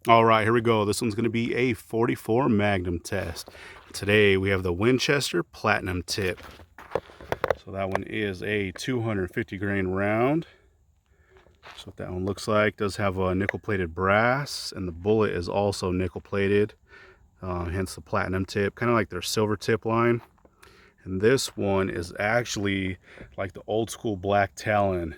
All right, here we go. This one's going to be a 44 Magnum test. Today we have the Winchester Platinum tip. So that one is a 250 grain round. So what that one looks like, does have a nickel plated brass, and the bullet is also nickel plated, hence the platinum tip, kind of like their silver tip line. And this one is actually like the old school black Talon,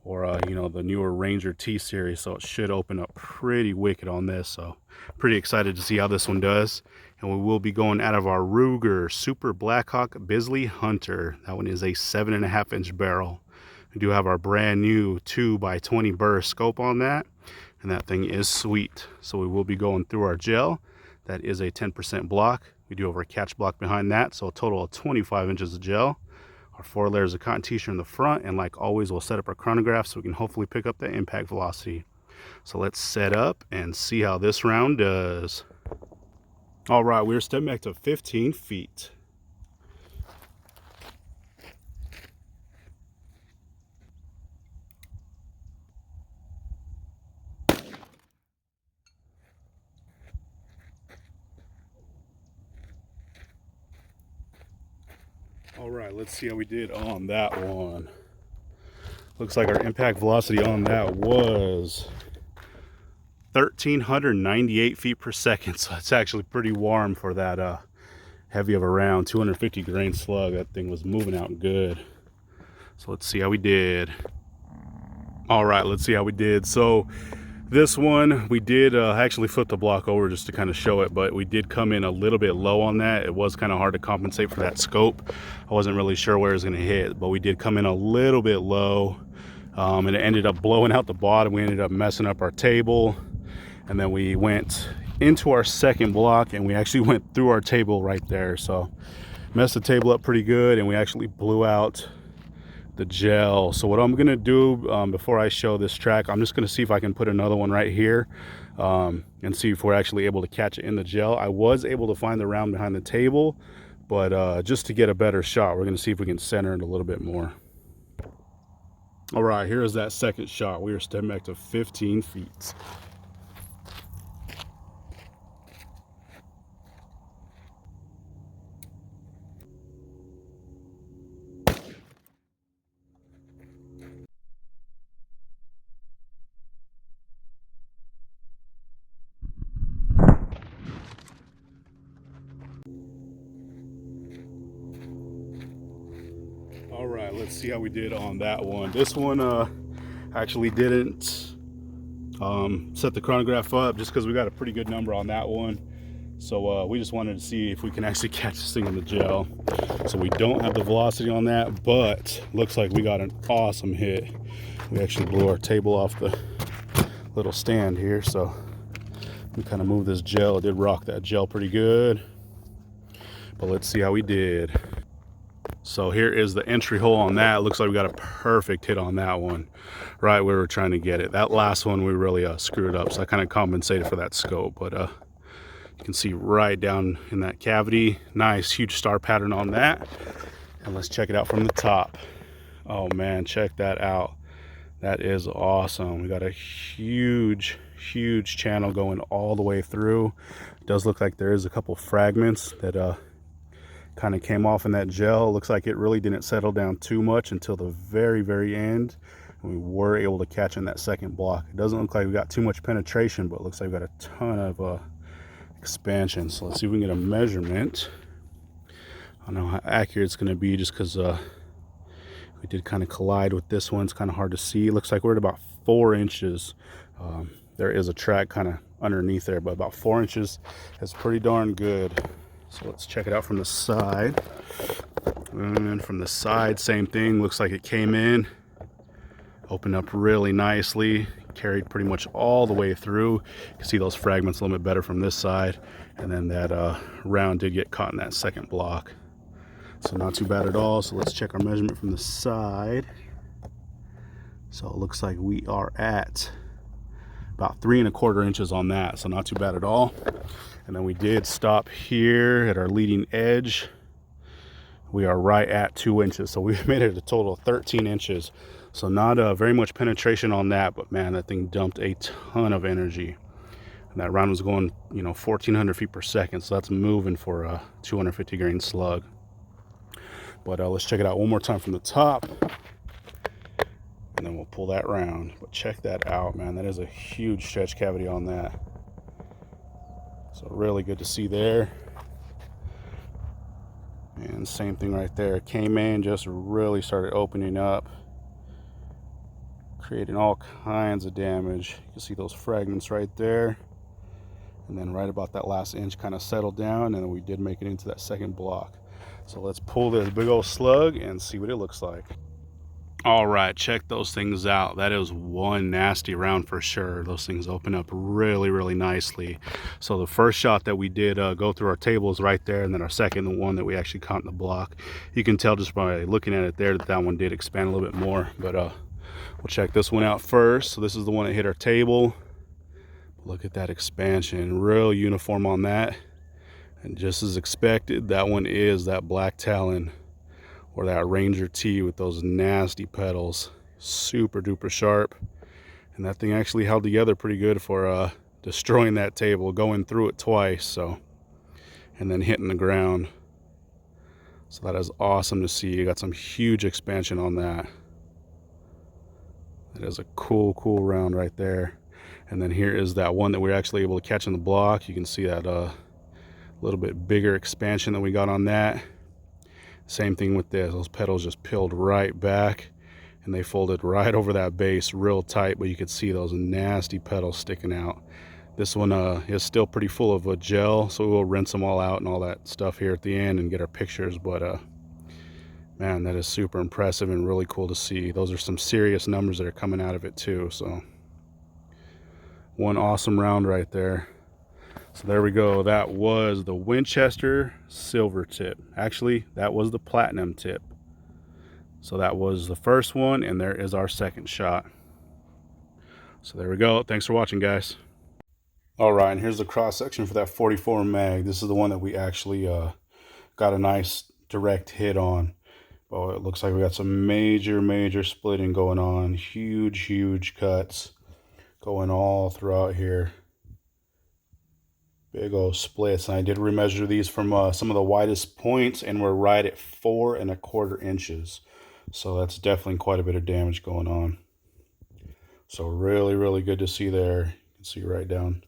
or you know, the newer Ranger T series, so it should open up pretty wicked on this. So pretty excited to see how this one does. And we will be going out of our Ruger Super Blackhawk Bisley Hunter. That one is a 7.5 inch barrel. We do have our brand new 2x20 Burris scope on that, and that thing is sweet. So we will be going through our gel. That is a 10% block. We do have our catch block behind that, so a total of 25 inches of gel. Our 4 layers of cotton t-shirt in the front, and like always, we'll set up our chronograph so we can hopefully pick up the impact velocity. So let's set up and see how this round does. All right, we're stepping back to 15 feet. All right, let's see how we did on that one. Looks like our impact velocity on that was 1,398 feet per second. So it's actually pretty warm for that heavy of a round, 250 grain slug. That thing was moving out good. So let's see how we did. All right, let's see how we did. So this one, we did actually flip the block over just to kind of show it, but we did come in a little bit low on that. It was kind of hard to compensate for that scope. I wasn't really sure where it was going to hit, but we did come in a little bit low, and it ended up blowing out the bottom. We ended up messing up our table, and then we went into our second block, and we actually went through our table right there. So messed the table up pretty good, and we actually blew out the gel. So what I'm gonna do before I show this track, I'm just gonna see if I can put another one right here and see if we're actually able to catch it in the gel. I was able to find the round behind the table, but just to get a better shot, we're gonna see if we can center it a little bit more. All right, here's that second shot. We are stepping back to 15 feet. All right, let's see how we did on that one. This one actually didn't set the chronograph up just because we got a pretty good number on that one. So we just wanted to see if we can actually catch this thing in the gel. So we don't have the velocity on that, but looks like we got an awesome hit. We actually blew our table off the little stand here, so we kind of moved this gel. It did rock that gel pretty good, but let's see how we did. So here is the entry hole on that. Looks like we got a perfect hit on that one, right where we're trying to get it. That last one we really screwed up, so I kind of compensated for that scope, but you can see right down in that cavity. Nice huge star pattern on that. And let's check it out from the top. Oh man, check that out. That is awesome. We got a huge channel going all the way through. It does look like there is a couple fragments that kind of came off in that gel. Looks like it really didn't settle down too much until the very end. And we were able to catch in that second block. It doesn't look like we got too much penetration, but it looks like we got a ton of expansion. So let's see if we can get a measurement. I don't know how accurate it's going to be just because we did kind of collide with this one. It's kind of hard to see. It looks like we're at about 4 inches. There is a track kind of underneath there, but about 4 inches is pretty darn good. So let's check it out from the side. And from the side, same thing. Looks like it came in, opened up really nicely, carried pretty much all the way through. You can see those fragments a little bit better from this side. And then that round did get caught in that second block. So not too bad at all. So let's check our measurement from the side. So it looks like we are at about 3¼ inches on that. So not too bad at all. And then we did stop here at our leading edge. We are right at 2 inches. So we've made it a total of 13 inches. So not very much penetration on that, but man, that thing dumped a ton of energy. That round was going, 1,400 feet per second, so that's moving for a 250 grain slug. But let's check it out one more time from the top, and then we'll pull that round. But check that out, man. That is a huge stretch cavity on that. So really good to see there. And same thing right there. Came in, just really started opening up, creating all kinds of damage. You can see those fragments right there. And then right about that last inch kind of settled down, and then we did make it into that second block. So let's pull this big old slug and see what it looks like. All right, check those things out. That is one nasty round for sure. Those things open up really, really nicely. So the first shot that we did go through our table is right there, and then our second, the one that we actually caught in the block. You can tell just by looking at it there that that one did expand a little bit more. But we'll check this one out first. So this is the one that hit our table. Look at that expansion, real uniform on that. And just as expected, that one is that black Talon, or that Ranger T with those nasty petals. Super duper sharp. And that thing actually held together pretty good for destroying that table, going through it twice, so, and then hitting the ground. So that is awesome to see. You got some huge expansion on that. That is a cool round right there. And then here is that one that we were actually able to catch in the block. You can see that little bit bigger expansion that we got on that. Same thing with this. Those petals just peeled right back, and they folded right over that base real tight, but you could see those nasty petals sticking out. This one is still pretty full of gel, so we'll rinse them all out and all that stuff here at the end and get our pictures. But man, that is super impressive and really cool to see. Those are some serious numbers that are coming out of it too. So one awesome round right there. So there we go. That was the Winchester silver tip. Actually, that was the platinum tip. So that was the first one, and there is our second shot. So there we go. Thanks for watching, guys. All right, and here's the cross section for that 44 mag. This is the one that we actually got a nice direct hit on. Oh, it looks like we got some major splitting going on. Huge cuts going all throughout here. Big old splits. And I did remeasure these from some of the widest points, and we're right at 4 1/4 inches. So that's definitely quite a bit of damage going on. So really good to see there. You can see right down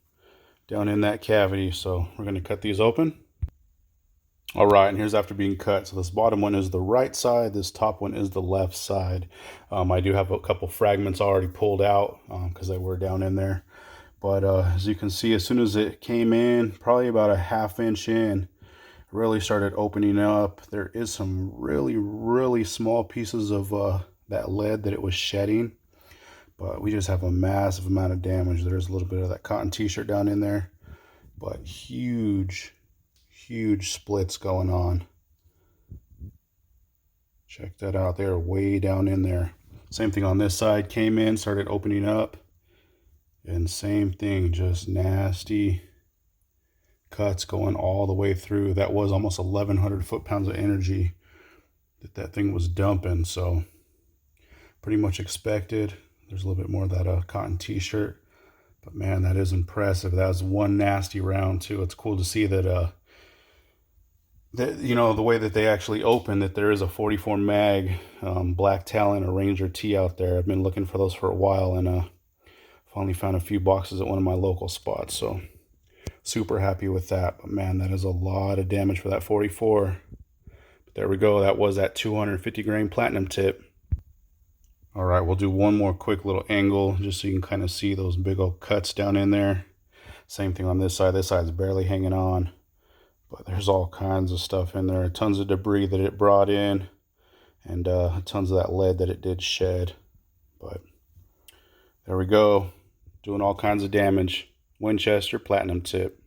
in that cavity. So we're going to cut these open. All right, and here's after being cut. So this bottom one is the right side, this top one is the left side. I do have a couple fragments already pulled out because they were down in there. But as you can see, as soon as it came in, probably about a ½ inch in, really started opening up. There is some really small pieces of that lead that it was shedding. But we just have a massive amount of damage. There's a little bit of that cotton t-shirt down in there. But huge splits going on. Check that out. They're way down in there. Same thing on this side. Came in, started opening up. And same thing, just nasty cuts going all the way through. That was almost 1,100 foot-pounds of energy that thing was dumping. So pretty much expected. There's a little bit more of that cotton t-shirt. But man, that is impressive. That was one nasty round too. It's cool to see that the way that they actually open, that there is a 44 mag black Talon or Ranger T out there. I've been looking for those for a while, and finally found a few boxes at one of my local spots. So super happy with that. But man, that is a lot of damage for that 44. But there we go. That was that 250 grain platinum tip. All right, we'll do one more quick little angle just so you can kind of see those big old cuts down in there. Same thing on this side. This side's barely hanging on. But there's all kinds of stuff in there. Tons of debris that it brought in. And tons of that lead that it did shed. But there we go. Doing all kinds of damage. Winchester platinum tip.